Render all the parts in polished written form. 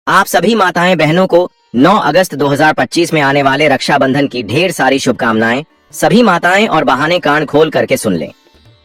आप सभी माताएं बहनों को 9 अगस्त 2025 में आने वाले रक्षाबंधन की ढेर सारी शुभकामनाएं। सभी माताएं और बहाने कान खोल करके सुन लें।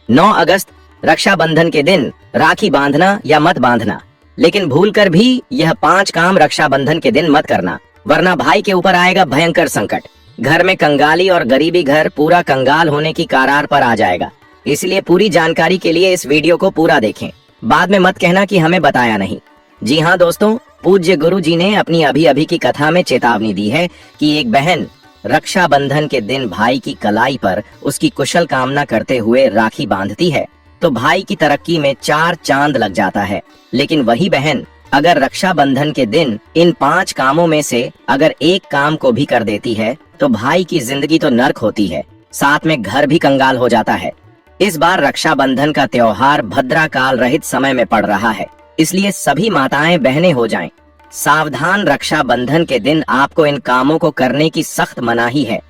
9 अगस्त रक्षाबंधन के दिन राखी बांधना या मत बांधना, लेकिन भूलकर भी यह 5 काम रक्षाबंधन के दिन मत करना, वरना भाई के ऊपर आएगा भयंकर संकट। घर में कंगाली और गरीबी घर पूरा कंगाल होने की कगार पर आ जाएगा। इसलिए पूरी जानकारी के लिए इस वीडियो को पूरा देखें, बाद में मत कहना कि हमें बताया नहीं। जी हाँ दोस्तों, पूज्य गुरु जी ने अपनी अभी अभी की कथा में चेतावनी दी है कि एक बहन रक्षाबंधन के दिन भाई की कलाई पर उसकी कुशल कामना करते हुए राखी बांधती है तो भाई की तरक्की में 4 चांद लग जाता है। लेकिन वही बहन अगर रक्षाबंधन के दिन इन 5 कामों में से अगर एक काम को भी कर देती है तो भाई की जिंदगी तो नर्क होती है, साथ में घर भी कंगाल हो जाता है। इस बार रक्षाबंधन का त्योहार भद्रा काल रहित समय में पड़ रहा है, इसलिए सभी माताएं बहनें हो जाएं। सावधान, रक्षाबंधन के दिन आपको इन कामों को करने की सख्त मनाही है।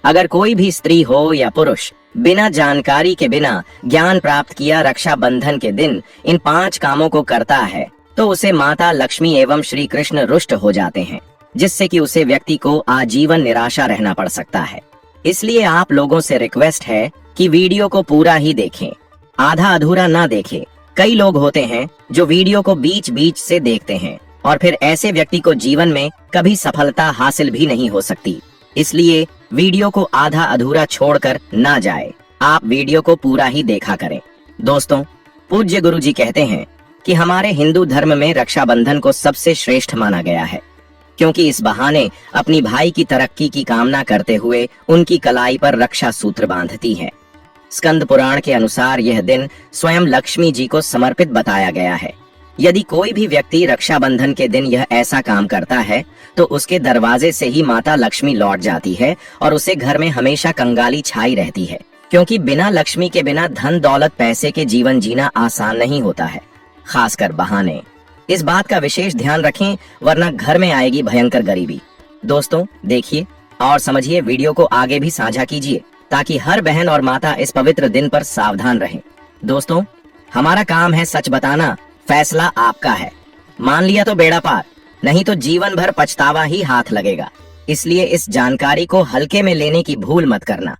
अगर कोई भी स्त्री हो या पुरुष बिना जानकारी के बिना ज्ञान प्राप्त किया रक्षाबंधन के दिन इन 5 कामों को करता है तो उसे माता लक्ष्मी एवं श्री कृष्ण रुष्ट हो जाते हैं, जिससे कि उसे व्यक्ति को आजीवन निराशा रहना पड़ सकता है। इसलिए आप लोगों से रिक्वेस्ट है कि वीडियो को पूरा ही देखें, आधा अधूरा ना देखें। कई लोग होते हैं जो वीडियो को बीच बीच से देखते हैं और फिर ऐसे व्यक्ति को जीवन में कभी सफलता हासिल भी नहीं हो सकती। इसलिए वीडियो को आधा अधूरा छोड़कर ना जाए, आप वीडियो को पूरा ही देखा करें। दोस्तों, पूज्य गुरु जी कहते हैं कि हमारे हिंदू धर्म में रक्षाबंधन को सबसे श्रेष्ठ माना गया है, क्योंकि इस बहाने अपनी भाई की तरक्की की कामना करते हुए उनकी कलाई पर रक्षा सूत्र बांधती है। स्कंद पुराण के अनुसार यह दिन स्वयं लक्ष्मी जी को समर्पित बताया गया है। यदि कोई भी व्यक्ति रक्षाबंधन के दिन यह ऐसा काम करता है तो उसके दरवाजे से ही माता लक्ष्मी लौट जाती है और उसे घर में हमेशा कंगाली छाई रहती है, क्योंकि बिना लक्ष्मी के बिना धन दौलत पैसे के जीवन जीना आसान नहीं होता है, खासकर बहाने। इस बात का विशेष ध्यान रखें, वरना घर में आएगी भयंकर गरीबी। दोस्तों देखिए और समझिए, वीडियो को आगे भी साझा कीजिए ताकि हर बहन और माता इस पवित्र दिन पर सावधान रहे। दोस्तों, हमारा काम है सच बताना, फैसला आपका है। मान लिया तो बेड़ा पार, नहीं तो जीवन भर पछतावा ही हाथ लगेगा। इसलिए इस जानकारी को हल्के में लेने की भूल मत करना।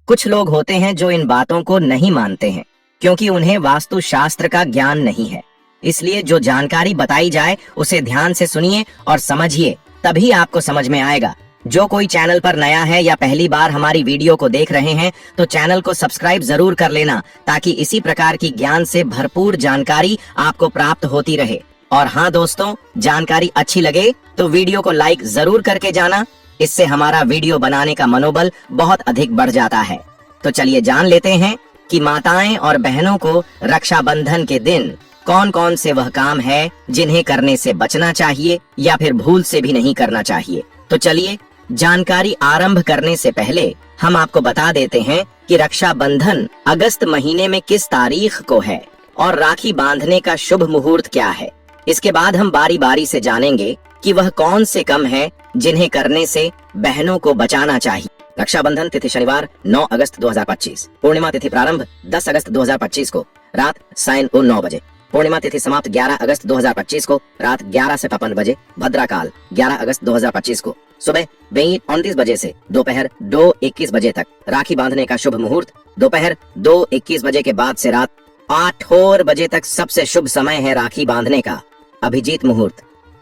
कुछ लोग होते हैं जो इन बातों को नहीं मानते हैं क्योंकि उन्हें वास्तु शास्त्र का ज्ञान नहीं है। इसलिए जो जानकारी बताई जाए उसे ध्यान से सुनिए और समझिए, तभी आपको समझ में आएगा। जो कोई चैनल पर नया है या पहली बार हमारी वीडियो को देख रहे हैं तो चैनल को सब्सक्राइब जरूर कर लेना, ताकि इसी प्रकार की ज्ञान से भरपूर जानकारी आपको प्राप्त होती रहे। और हाँ दोस्तों, जानकारी अच्छी लगे तो वीडियो को लाइक जरूर करके जाना, इससे हमारा वीडियो बनाने का मनोबल बहुत अधिक बढ़ जाता है। तो चलिए जान लेते हैं कि माताएं और बहनों को रक्षाबंधन के दिन कौन कौन से वह काम है जिन्हें करने से बचना चाहिए या फिर भूल से भी नहीं करना चाहिए। तो चलिए, जानकारी आरंभ करने से पहले हम आपको बता देते हैं कि रक्षाबंधन अगस्त महीने में किस तारीख को है और राखी बांधने का शुभ मुहूर्त क्या है। इसके बाद हम बारी बारी से जानेंगे कि वह कौन से काम है जिन्हें करने से बहनों को बचाना चाहिए। रक्षाबंधन तिथि शनिवार 9 अगस्त 2025, पूर्णिमा तिथि प्रारंभ 10 अगस्त 2025 को रात 9:09 बजे, पूर्णिमा तिथि समाप्त 11 अगस्त 2025 को रात 11 से 55 बजे, भद्रा काल 11 अगस्त 2025 को सुबह 29 बजे से दोपहर 2:21 बजे तक। राखी बांधने का शुभ मुहूर्त दोपहर 2:21 बजे के बाद से रात 8 बजे तक सबसे शुभ समय है राखी बांधने का। अभिजीत मुहूर्त,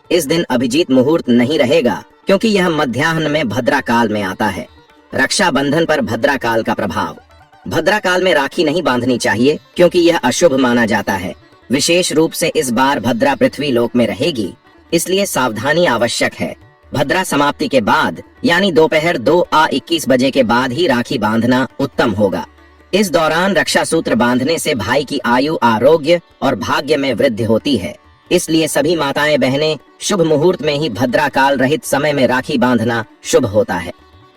इस दिन अभिजीत मुहूर्त नहीं रहेगा क्योंकि यह मध्याह्न में भद्रा काल में आता है। रक्षाबंधन पर भद्रा काल का प्रभाव, भद्रा काल में राखी नहीं बांधनी चाहिए क्योंकि यह अशुभ माना जाता है। विशेष रूप से इस बार भद्रा पृथ्वी लोक में रहेगी, इसलिए सावधानी आवश्यक है। भद्रा समाप्ति के बाद यानी दोपहर 2:21 बजे के बाद ही राखी बांधना उत्तम होगा। इस दौरान रक्षा सूत्र बांधने से भाई की आयु, आरोग्य और भाग्य में वृद्धि होती है। इसलिए सभी माताएं बहनें शुभ मुहूर्त में ही भद्रा काल रहित समय में राखी बांधना शुभ होता है।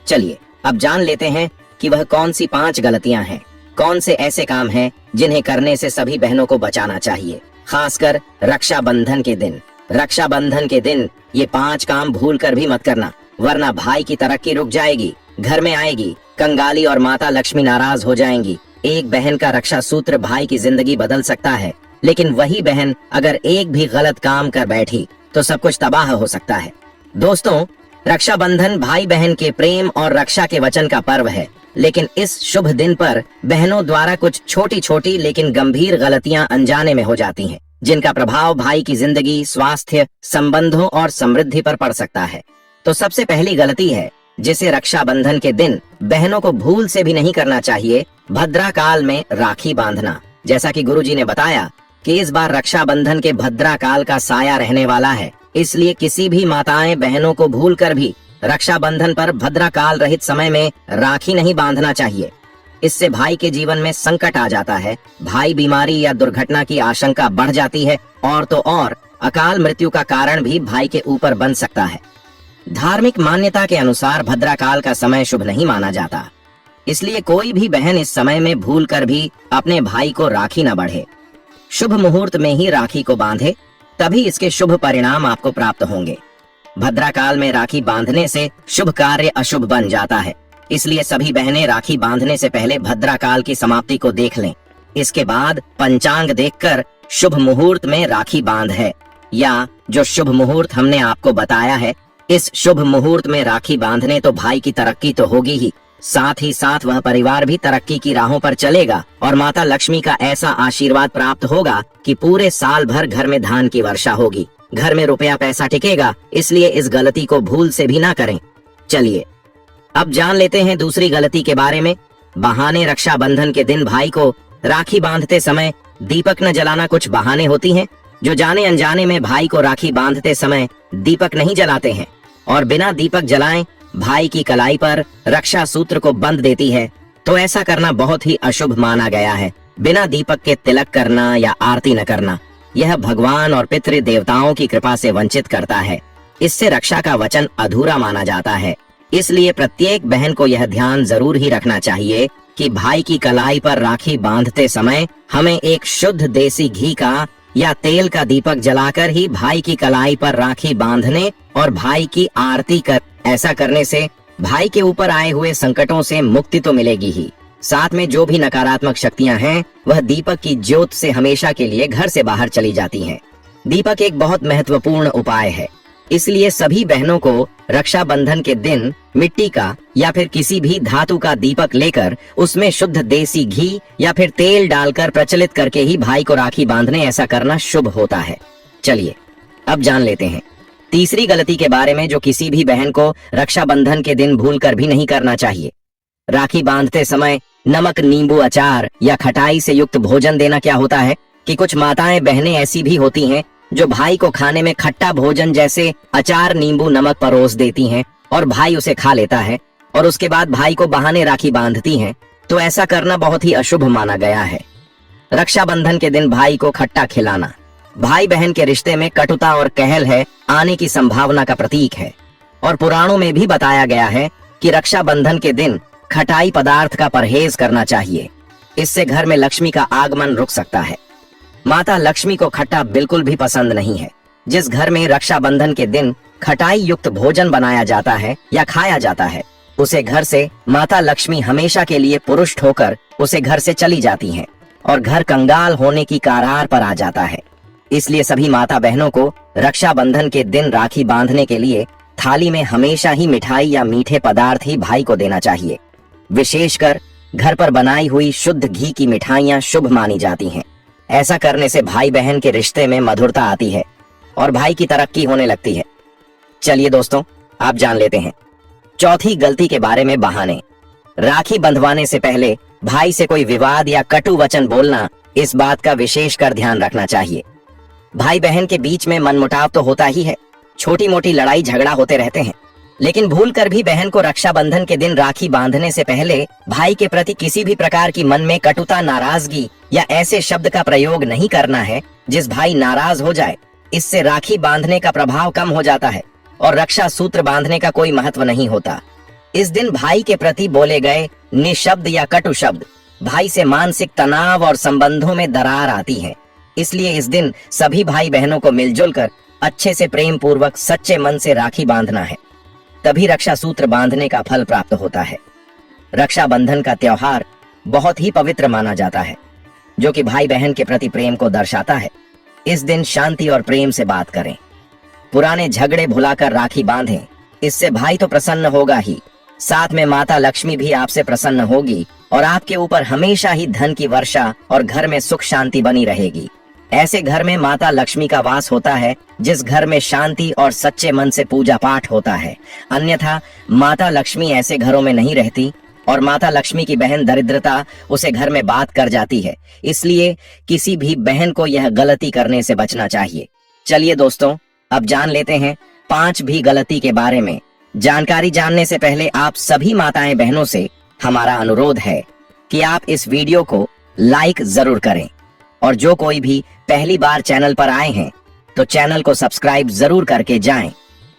चलिए अब जान लेते हैं कि वह कौन सी 5 गलतियां हैं, कौन से ऐसे काम हैं जिन्हें करने से सभी बहनों को बचाना चाहिए, खासकर रक्षाबंधन के दिन। रक्षाबंधन के दिन ये 5 काम भूल कर भी मत करना, वरना भाई की तरक्की रुक जाएगी, घर में आएगी कंगाली और माता लक्ष्मी नाराज हो जाएंगी। एक बहन का रक्षा सूत्र भाई की जिंदगी बदल सकता है, लेकिन वही बहन अगर एक भी गलत काम कर बैठी तो सब कुछ तबाह हो सकता है। दोस्तों, रक्षाबंधन भाई बहन के प्रेम और रक्षा के वचन का पर्व है, लेकिन इस शुभ दिन पर बहनों द्वारा कुछ छोटी छोटी लेकिन गंभीर गलतियां अनजाने में हो जाती हैं, जिनका प्रभाव भाई की जिंदगी, स्वास्थ्य, संबंधों और समृद्धि पर पड़ सकता है। तो सबसे पहली गलती है जिसे रक्षाबंधन के दिन बहनों को भूल से भी नहीं करना चाहिए, भद्रा काल में राखी बांधना। जैसा कि गुरुजी ने बताया कि इस बार रक्षाबंधन के भद्रा काल का साया रहने वाला है, इसलिए किसी भी माताएं बहनों को भूलकर भी रक्षाबंधन पर भद्रा काल रहित समय में राखी नहीं बांधना चाहिए। इससे भाई के जीवन में संकट आ जाता है, भाई बीमारी या दुर्घटना की आशंका बढ़ जाती है और तो और अकाल मृत्यु का कारण भी भाई के ऊपर बन सकता है। धार्मिक मान्यता के अनुसार भद्रा काल का समय शुभ नहीं माना जाता, इसलिए कोई भी बहन इस समय में भूलकर भी अपने भाई को राखी न बांधे। शुभ मुहूर्त में ही राखी को बांधे, तभी इसके शुभ परिणाम आपको प्राप्त होंगे। भद्रा काल में राखी बांधने से शुभ कार्य अशुभ बन जाता है, इसलिए सभी बहनें राखी बांधने से पहले भद्रा काल की समाप्ति को देख लें। इसके बाद पंचांग देखकर शुभ मुहूर्त में राखी बांध है, या जो शुभ मुहूर्त हमने आपको बताया है, इस शुभ मुहूर्त में राखी बांधने तो भाई की तरक्की तो होगी ही, साथ ही साथ वह परिवार भी तरक्की की राहों पर चलेगा और माता लक्ष्मी का ऐसा आशीर्वाद प्राप्त होगा कि पूरे साल भर घर में धान की वर्षा होगी, घर में रुपया पैसा टिकेगा। इसलिए इस गलती को भूल से भी ना करें। चलिए अब जान लेते हैं दूसरी गलती के बारे में। बहाने रक्षाबंधन के दिन भाई को राखी बांधते समय दीपक न जलाना कुछ बहाने होती हैं, जो जाने अनजाने में भाई को राखी बांधते समय दीपक नहीं जलाते हैं और बिना दीपक जलाएं भाई की कलाई पर रक्षा सूत्र को बंध देती है, तो ऐसा करना बहुत ही अशुभ माना गया है। बिना दीपक के तिलक करना या आरती न करना, यह भगवान और पितृ देवताओं की कृपा से वंचित करता है। इससे रक्षा का वचन अधूरा माना जाता है। इसलिए प्रत्येक बहन को यह ध्यान जरूर ही रखना चाहिए कि भाई की कलाई पर राखी बांधते समय हमें एक शुद्ध देसी घी का या तेल का दीपक जलाकर ही भाई की कलाई पर राखी बांधने और भाई की आरती कर। ऐसा करने से भाई के ऊपर आए हुए संकटों से मुक्ति तो मिलेगी ही, साथ में जो भी नकारात्मक शक्तियां हैं वह दीपक की ज्योत से हमेशा के लिए घर से बाहर चली जाती हैं। दीपक एक बहुत महत्वपूर्ण उपाय है, इसलिए सभी बहनों को रक्षाबंधन के दिन मिट्टी का या फिर किसी भी धातु का दीपक लेकर उसमें शुद्ध देसी घी या फिर तेल डालकर प्रचलित करके ही भाई को राखी बांधने, ऐसा करना शुभ होता है। चलिए अब जान लेते हैं तीसरी गलती के बारे में, जो किसी भी बहन को रक्षाबंधन के दिन भूलकर भी नहीं करना चाहिए। राखी बांधते समय नमक, नींबू, अचार या खटाई से युक्त भोजन देना। क्या होता है कि कुछ माताएं बहनें ऐसी भी होती हैं जो भाई को खाने में खट्टा भोजन जैसे अचार, नींबू, नमक परोस देती हैं और भाई उसे खा लेता है और उसके बाद भाई को बहाने राखी बांधती हैं, तो ऐसा करना बहुत ही अशुभ माना गया है। रक्षाबंधन के दिन भाई को खट्टा खिलाना भाई बहन के रिश्ते में कटुता और कहल है आने की संभावना का प्रतीक है और पुराणों में भी बताया गया है कि रक्षाबंधन के दिन खटाई पदार्थ का परहेज करना चाहिए। इससे घर में लक्ष्मी का आगमन रुक सकता है। माता लक्ष्मी को खट्टा बिल्कुल भी पसंद नहीं है। जिस घर में रक्षाबंधन के दिन खटाई युक्त भोजन बनाया जाता है या खाया जाता है, उसे घर से माता लक्ष्मी हमेशा के लिए पुरुष होकर उसे घर से चली जाती हैं और घर कंगाल होने की कगार पर आ जाता है। इसलिए सभी माता बहनों को रक्षाबंधन के दिन राखी बांधने के लिए थाली में हमेशा ही मिठाई या मीठे पदार्थ ही भाई को देना चाहिए। विशेषकर घर पर बनाई हुई शुद्ध घी की मिठाइयां शुभ मानी जाती हैं। ऐसा करने से भाई बहन के रिश्ते में मधुरता आती है और भाई की तरक्की होने लगती है। चलिए दोस्तों, आप जान लेते हैं चौथी गलती के बारे में, बहाने। राखी बंधवाने से पहले भाई से कोई विवाद या कटु वचन बोलना, इस बात का विशेष कर ध्यान रखना चाहिए। भाई बहन के बीच में मनमुटाव तो होता ही है, छोटी मोटी लड़ाई झगड़ा होते रहते हैं, लेकिन भूल कर भी बहन को रक्षाबंधन के दिन राखी बांधने से पहले भाई के प्रति किसी भी प्रकार की मन में कटुता, नाराजगी या ऐसे शब्द का प्रयोग नहीं करना है जिस भाई नाराज हो जाए। इससे राखी बांधने का प्रभाव कम हो जाता है और रक्षा सूत्र बांधने का कोई महत्व नहीं होता। इस दिन भाई के प्रति बोले गए निशब्द या कटु शब्द भाई से मानसिक तनाव और संबंधों में दरार आती है। इसलिए इस दिन सभी भाई बहनों को मिलजुल कर अच्छे से प्रेम पूर्वक सच्चे मन से राखी बांधना है, तभी रक्षा सूत्र बांधने का फल प्राप्त होता है। रक्षाबंधन का त्योहार बहुत ही पवित्र माना जाता है, जो कि भाई बहन के प्रति प्रेम को दर्शाता है। इस दिन शांति और प्रेम से बात करें, पुराने झगड़े भुलाकर राखी बांधें। इससे भाई तो प्रसन्न होगा ही, साथ में माता लक्ष्मी भी आपसे प्रसन्न होगी और आपके ऊपर हमेशा ही धन की वर्षा और घर में सुख शांति बनी रहेगी। ऐसे घर में माता लक्ष्मी का वास होता है जिस घर में शांति और सच्चे मन से पूजा पाठ होता है। अन्यथा माता लक्ष्मी ऐसे घरों में नहीं रहती और माता लक्ष्मी की बहन दरिद्रता उसे घर में बात कर जाती है। इसलिए किसी भी बहन को यह गलती करने से बचना चाहिए। चलिए दोस्तों, अब जान लेते हैं 5 भी गलती के बारे में। जानकारी जानने से पहले आप सभी माताएं बहनों से हमारा अनुरोध है कि आप इस वीडियो को लाइक जरूर करें और जो कोई भी पहली बार चैनल पर आए हैं तो चैनल को सब्सक्राइब जरूर करके जाएं,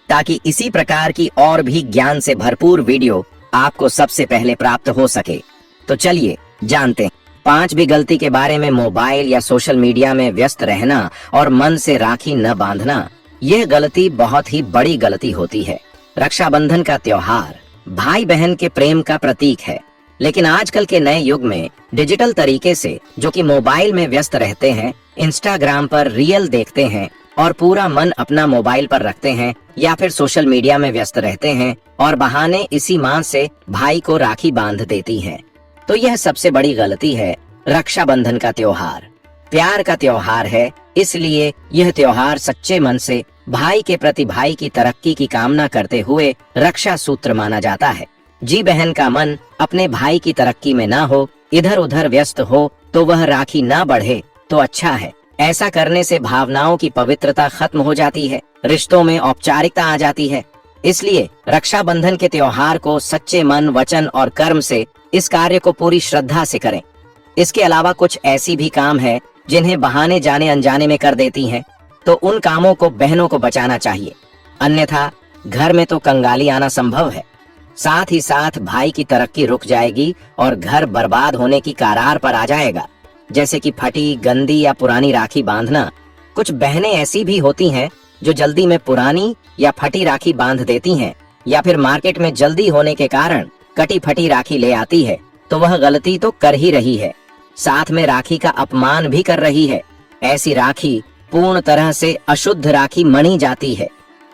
ताकि इसी प्रकार की और भी ज्ञान से भरपूर वीडियो आपको सबसे पहले प्राप्त हो सके। तो चलिए जानते हैं 5 भी गलती के बारे में। मोबाइल या सोशल मीडिया में व्यस्त रहना और मन से राखी न बांधना, यह गलती बहुत ही बड़ी गलती होती है। रक्षाबंधन का त्योहार भाई बहन के प्रेम का प्रतीक है, लेकिन आजकल के नए युग में डिजिटल तरीके से जो कि मोबाइल में व्यस्त रहते हैं, इंस्टाग्राम पर रील देखते हैं और पूरा मन अपना मोबाइल पर रखते हैं या फिर सोशल मीडिया में व्यस्त रहते हैं और बहाने इसी मां से भाई को राखी बांध देती हैं। तो यह सबसे बड़ी गलती है। रक्षाबंधन का त्योहार प्यार का त्योहार है, इसलिए यह त्योहार सच्चे मन से भाई के प्रति भाई की तरक्की की कामना करते हुए रक्षा सूत्र माना जाता है। जी बहन का मन अपने भाई की तरक्की में ना हो, इधर उधर व्यस्त हो, तो वह राखी ना बढ़े तो अच्छा है। ऐसा करने से भावनाओं की पवित्रता खत्म हो जाती है, रिश्तों में औपचारिकता आ जाती है। इसलिए रक्षाबंधन के त्योहार को सच्चे मन, वचन और कर्म से इस कार्य को पूरी श्रद्धा से करें। इसके अलावा कुछ ऐसी भी काम है जिन्हें बहाने जाने अनजाने में कर देती हैं, तो उन कामों को बहनों को बचाना चाहिए, अन्यथा घर में तो कंगाली आना संभव है। साथ ही साथ भाई की तरक्की रुक जाएगी और घर बर्बाद होने की कगार पर आ जाएगा। जैसे कि फटी, गंदी या पुरानी राखी बांधना। कुछ बहनें ऐसी भी होती हैं जो जल्दी में पुरानी या फटी राखी बांध देती हैं, या फिर मार्केट में जल्दी होने के कारण कटी फटी राखी ले आती है, तो वह गलती तो कर ही रही है, साथ में राखी का अपमान भी कर रही है। ऐसी राखी पूर्ण तरह से अशुद्ध राखी मानी जाती है।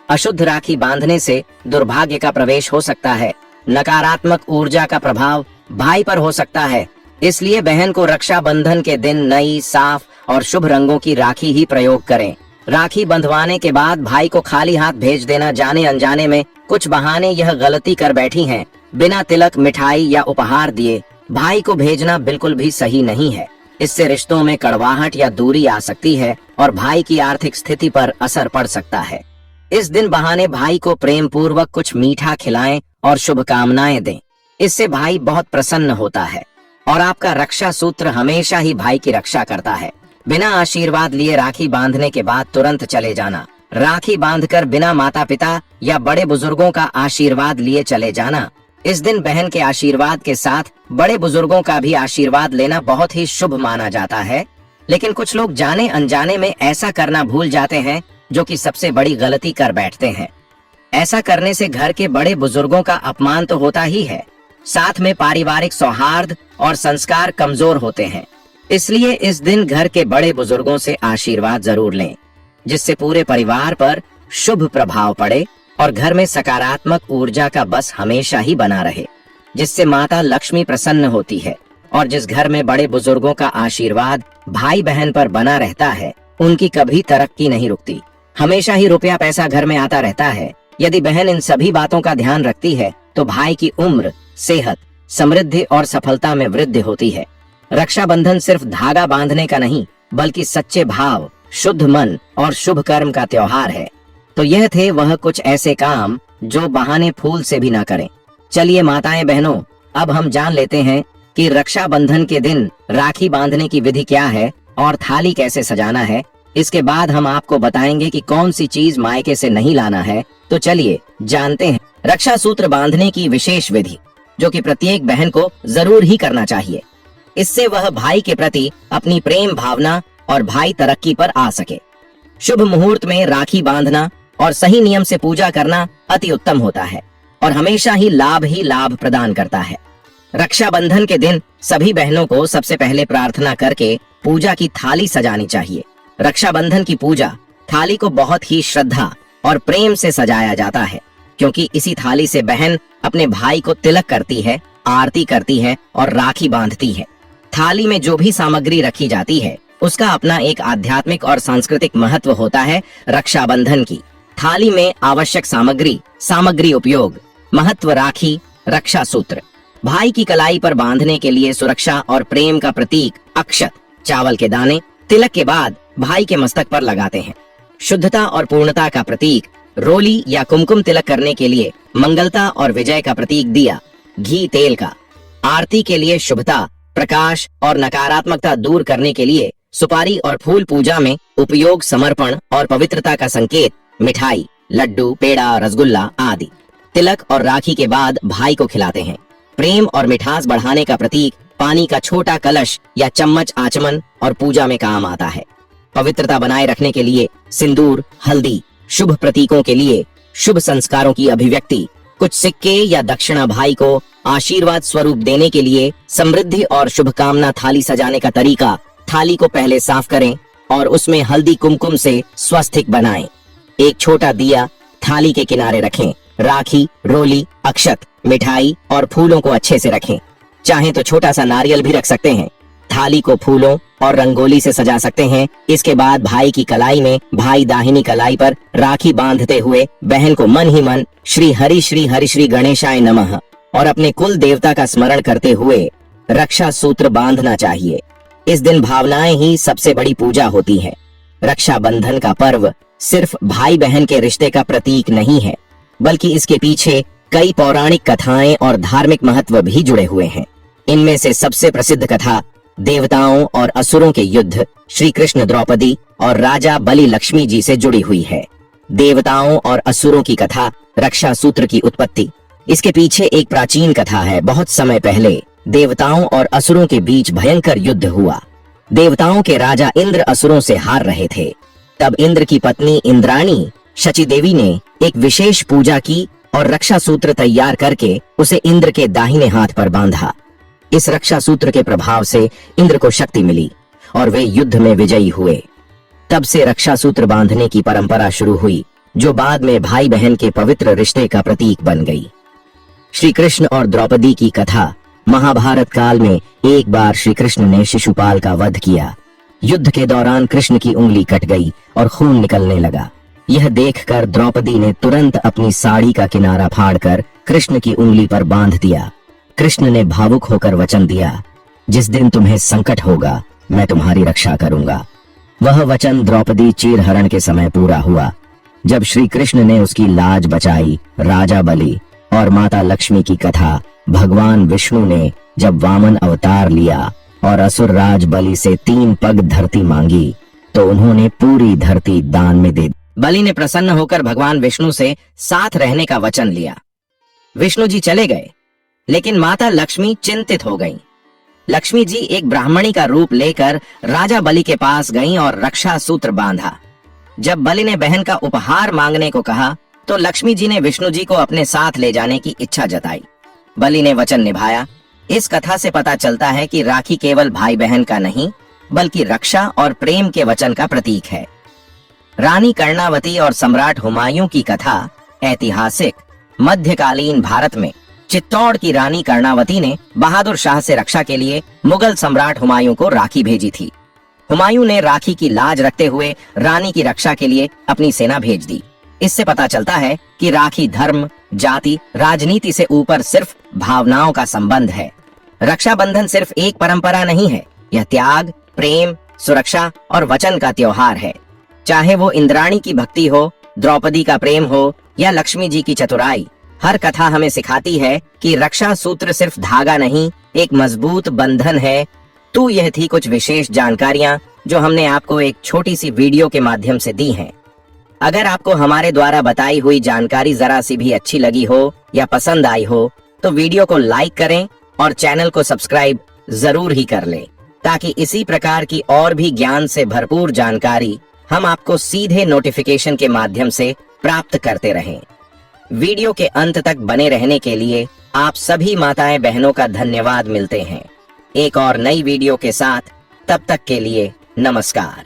अशुद्ध राखी बांधने से दुर्भाग्य का प्रवेश हो सकता है, नकारात्मक ऊर्जा का प्रभाव भाई पर हो सकता है। इसलिए बहन को रक्षाबंधन के दिन नई, साफ और शुभ रंगों की राखी ही प्रयोग करें। राखी बंधवाने के बाद भाई को खाली हाथ भेज देना जाने अनजाने में कुछ बहाने यह गलती कर बैठी हैं। बिना तिलक, मिठाई या उपहार दिए भाई को भेजना बिल्कुल भी सही नहीं है। इससे रिश्तों में कड़वाहट या दूरी आ सकती है और भाई की आर्थिक स्थिति पर असर पड़ सकता है। इस दिन बहाने भाई को प्रेम पूर्वक कुछ मीठा खिलाएं और शुभकामनाएं दें। इससे भाई बहुत प्रसन्न होता है और आपका रक्षा सूत्र हमेशा ही भाई की रक्षा करता है। बिना आशीर्वाद लिए राखी बांधने के बाद तुरंत चले जाना। राखी बांधकर बिना माता पिता या बड़े बुजुर्गों का आशीर्वाद लिए चले जाना। इस दिन बहन के आशीर्वाद के साथ बड़े बुजुर्गों का भी आशीर्वाद लेना बहुत ही शुभ माना जाता है, लेकिन कुछ लोग जाने अनजाने में ऐसा करना भूल जाते हैं, जो कि सबसे बड़ी गलती कर बैठते हैं। ऐसा करने से घर के बड़े बुजुर्गों का अपमान तो होता ही है, साथ में पारिवारिक सौहार्द और संस्कार कमजोर होते हैं। इसलिए इस दिन घर के बड़े बुजुर्गों से आशीर्वाद जरूर लें, जिससे पूरे परिवार पर शुभ प्रभाव पड़े और घर में सकारात्मक ऊर्जा का बस हमेशा ही बना रहे, जिससे माता लक्ष्मी प्रसन्न होती है। और जिस घर में बड़े बुजुर्गों का आशीर्वाद भाई बहन पर बना रहता है, उनकी कभी तरक्की नहीं रुकती, हमेशा ही रुपया पैसा घर में आता रहता है। यदि बहन इन सभी बातों का ध्यान रखती है तो भाई की उम्र, सेहत, समृद्धि और सफलता में वृद्धि होती है। रक्षाबंधन सिर्फ धागा बांधने का नहीं, बल्कि सच्चे भाव, शुद्ध मन और शुभ कर्म का त्योहार है। तो यह थे वह कुछ ऐसे काम जो बहाने फूल से भी ना करें। चलिए माताएं बहनों, अब हम जान लेते हैं कि रक्षाबंधन के दिन राखी बांधने की विधि क्या है और थाली कैसे सजाना है। इसके बाद हम आपको बताएंगे कि कौन सी चीज मायके से नहीं लाना है। तो चलिए जानते हैं रक्षा सूत्र बांधने की विशेष विधि, जो कि प्रत्येक बहन को जरूर ही करना चाहिए। इससे वह भाई के प्रति अपनी प्रेम भावना और भाई तरक्की पर आ सके। शुभ मुहूर्त में राखी बांधना और सही नियम से पूजा करना अति उत्तम होता है और हमेशा ही लाभ प्रदान करता है। रक्षाबंधन के दिन सभी बहनों को सबसे पहले प्रार्थना करके पूजा की थाली सजानी चाहिए। रक्षाबंधन की पूजा थाली को बहुत ही श्रद्धा और प्रेम से सजाया जाता है, क्योंकि इसी थाली से बहन अपने भाई को तिलक करती है, आरती करती है और राखी बांधती है। थाली में जो भी सामग्री रखी जाती है उसका अपना एक आध्यात्मिक और सांस्कृतिक महत्व होता है। रक्षाबंधन की थाली में आवश्यक सामग्री उपयोग, महत्व राखी, रक्षा सूत्र, भाई की कलाई पर बांधने के लिए सुरक्षा और प्रेम का प्रतीक अक्षत, चावल के दाने, तिलक के बाद भाई के मस्तक पर लगाते हैं। शुद्धता और पूर्णता का प्रतीक रोली या कुमकुम तिलक करने के लिए मंगलता और विजय का प्रतीक दिया, घी तेल का, आरती के लिए शुभता, प्रकाश और नकारात्मकता दूर करने के लिए सुपारी और फूल, पूजा में उपयोग समर्पण और पवित्रता का संकेत मिठाई, लड्डू, पेड़ा, रसगुल्ला आदि। तिलक और राखी के बाद भाई को खिलाते हैं। प्रेम और मिठास बढ़ाने का प्रतीक पानी का छोटा कलश या चम्मच आचमन और पूजा में काम आता है। पवित्रता बनाए रखने के लिए सिंदूर, हल्दी, शुभ प्रतीकों के लिए शुभ संस्कारों की अभिव्यक्ति, कुछ सिक्के या दक्षिणा भाई को आशीर्वाद स्वरूप देने के लिए, समृद्धि और शुभकामना। थाली सजाने का तरीका, थाली को पहले साफ करें और उसमें हल्दी कुमकुम से स्वस्तिक बनाएं। एक छोटा दिया थाली के किनारे रखें। राखी, रोली, अक्षत, मिठाई और फूलों को अच्छे से रखें। चाहें तो छोटा सा नारियल भी रख सकते हैं। थाली को फूलों और रंगोली से सजा सकते हैं। इसके बाद भाई की कलाई में, भाई दाहिनी कलाई पर राखी बांधते हुए बहन को मन ही मन श्री हरि श्री गणेशाय नमः और अपने कुल देवता का स्मरण करते हुए रक्षा सूत्र बांधना चाहिए। इस दिन भावनाएं ही सबसे बड़ी पूजा होती है। रक्षाबंधन का पर्व सिर्फ भाई बहन के रिश्ते का प्रतीक नहीं है, बल्कि इसके पीछे कई पौराणिक कथाएं और धार्मिक महत्व भी जुड़े हुए हैं। इनमें से सबसे प्रसिद्ध कथा देवताओं और असुरों के युद्ध, श्री कृष्ण, द्रौपदी और राजा बलि लक्ष्मी जी से जुड़ी हुई है। देवताओं और असुरों की कथा, रक्षा सूत्र की उत्पत्ति। इसके पीछे एक प्राचीन कथा है। बहुत समय पहले देवताओं और असुरों के बीच भयंकर युद्ध हुआ। देवताओं के राजा इंद्र असुरों से हार रहे थे। तब इंद्र की पत्नी इंद्राणी शची देवी ने एक विशेष पूजा की और रक्षा सूत्र तैयार करके उसे इंद्र के दाहिने हाथ पर बांधा। इस रक्षा सूत्र के प्रभाव से इंद्र को शक्ति मिली और वे युद्ध में विजयी हुए। तब से रक्षा सूत्र बांधने की परंपरा शुरू हुई, जो बाद में भाई बहन के पवित्र रिश्ते का प्रतीक बन गई। श्री कृष्ण और द्रौपदी की कथा। महाभारत काल में एक बार श्री कृष्ण ने शिशुपाल का वध किया। युद्ध के दौरान कृष्ण की उंगली कट गई और खून निकलने लगा। यह देखकर द्रौपदी ने तुरंत अपनी साड़ी का किनारा फाड़कर कृष्ण की उंगली पर बांध दिया। कृष्ण ने भावुक होकर वचन दिया, जिस दिन तुम्हें संकट होगा मैं तुम्हारी रक्षा करूंगा। वह वचन द्रौपदी चीरहरण के समय पूरा हुआ, जब श्री कृष्ण ने उसकी लाज बचाई। राजा बलि और माता लक्ष्मी की कथा। भगवान विष्णु ने जब वामन अवतार लिया और असुर राज बलि से 3 पग धरती मांगी, तो उन्होंने पूरी धरती दान में दे दी। बलि ने प्रसन्न होकर भगवान विष्णु से साथ रहने का वचन लिया। विष्णु जी चले गए, लेकिन माता लक्ष्मी चिंतित हो गईं। लक्ष्मी जी एक ब्राह्मणी का रूप लेकर राजा बलि के पास गईं और रक्षा सूत्र बांधा। जब बलि ने बहन का उपहार मांगने को कहा, तो लक्ष्मी जी ने विष्णु जी को अपने साथ ले जाने की इच्छा जताई। बलि ने वचन निभाया। इस कथा से पता चलता है कि राखी केवल भाई बहन का नहीं, बल्कि रक्षा और प्रेम के वचन का प्रतीक है। रानी कर्णावती और सम्राट हुमायूं की कथा। ऐतिहासिक मध्यकालीन भारत में चित्तौड़ की रानी कर्णावती ने बहादुर शाह से रक्षा के लिए मुगल सम्राट हुमायूं को राखी भेजी थी। हुमायूं ने राखी की लाज रखते हुए रानी की रक्षा के लिए अपनी सेना भेज दी। इससे पता चलता है कि राखी धर्म, जाति, राजनीति से ऊपर सिर्फ भावनाओं का संबंध है। रक्षाबंधन सिर्फ एक परंपरा नहीं है, यह त्याग, प्रेम, सुरक्षा और वचन का त्योहार है। चाहे वो इंद्राणी की भक्ति हो, द्रौपदी का प्रेम हो या लक्ष्मी जी की चतुराई, हर कथा हमें सिखाती है कि रक्षा सूत्र सिर्फ धागा नहीं, एक मजबूत बंधन है। तो यह थी कुछ विशेष जानकारियां जो हमने आपको एक छोटी सी वीडियो के माध्यम से दी हैं। अगर आपको हमारे द्वारा बताई हुई जानकारी जरा सी भी अच्छी लगी हो या पसंद आई हो, तो वीडियो को लाइक करें और चैनल को सब्सक्राइब जरूर ही कर लें, ताकि इसी प्रकार की और भी ज्ञान से भरपूर जानकारी हम आपको सीधे नोटिफिकेशन के माध्यम से प्राप्त करते रहें। वीडियो के अंत तक बने रहने के लिए आप सभी माताएं बहनों का धन्यवाद। मिलते हैं एक और नई वीडियो के साथ, तब तक के लिए नमस्कार।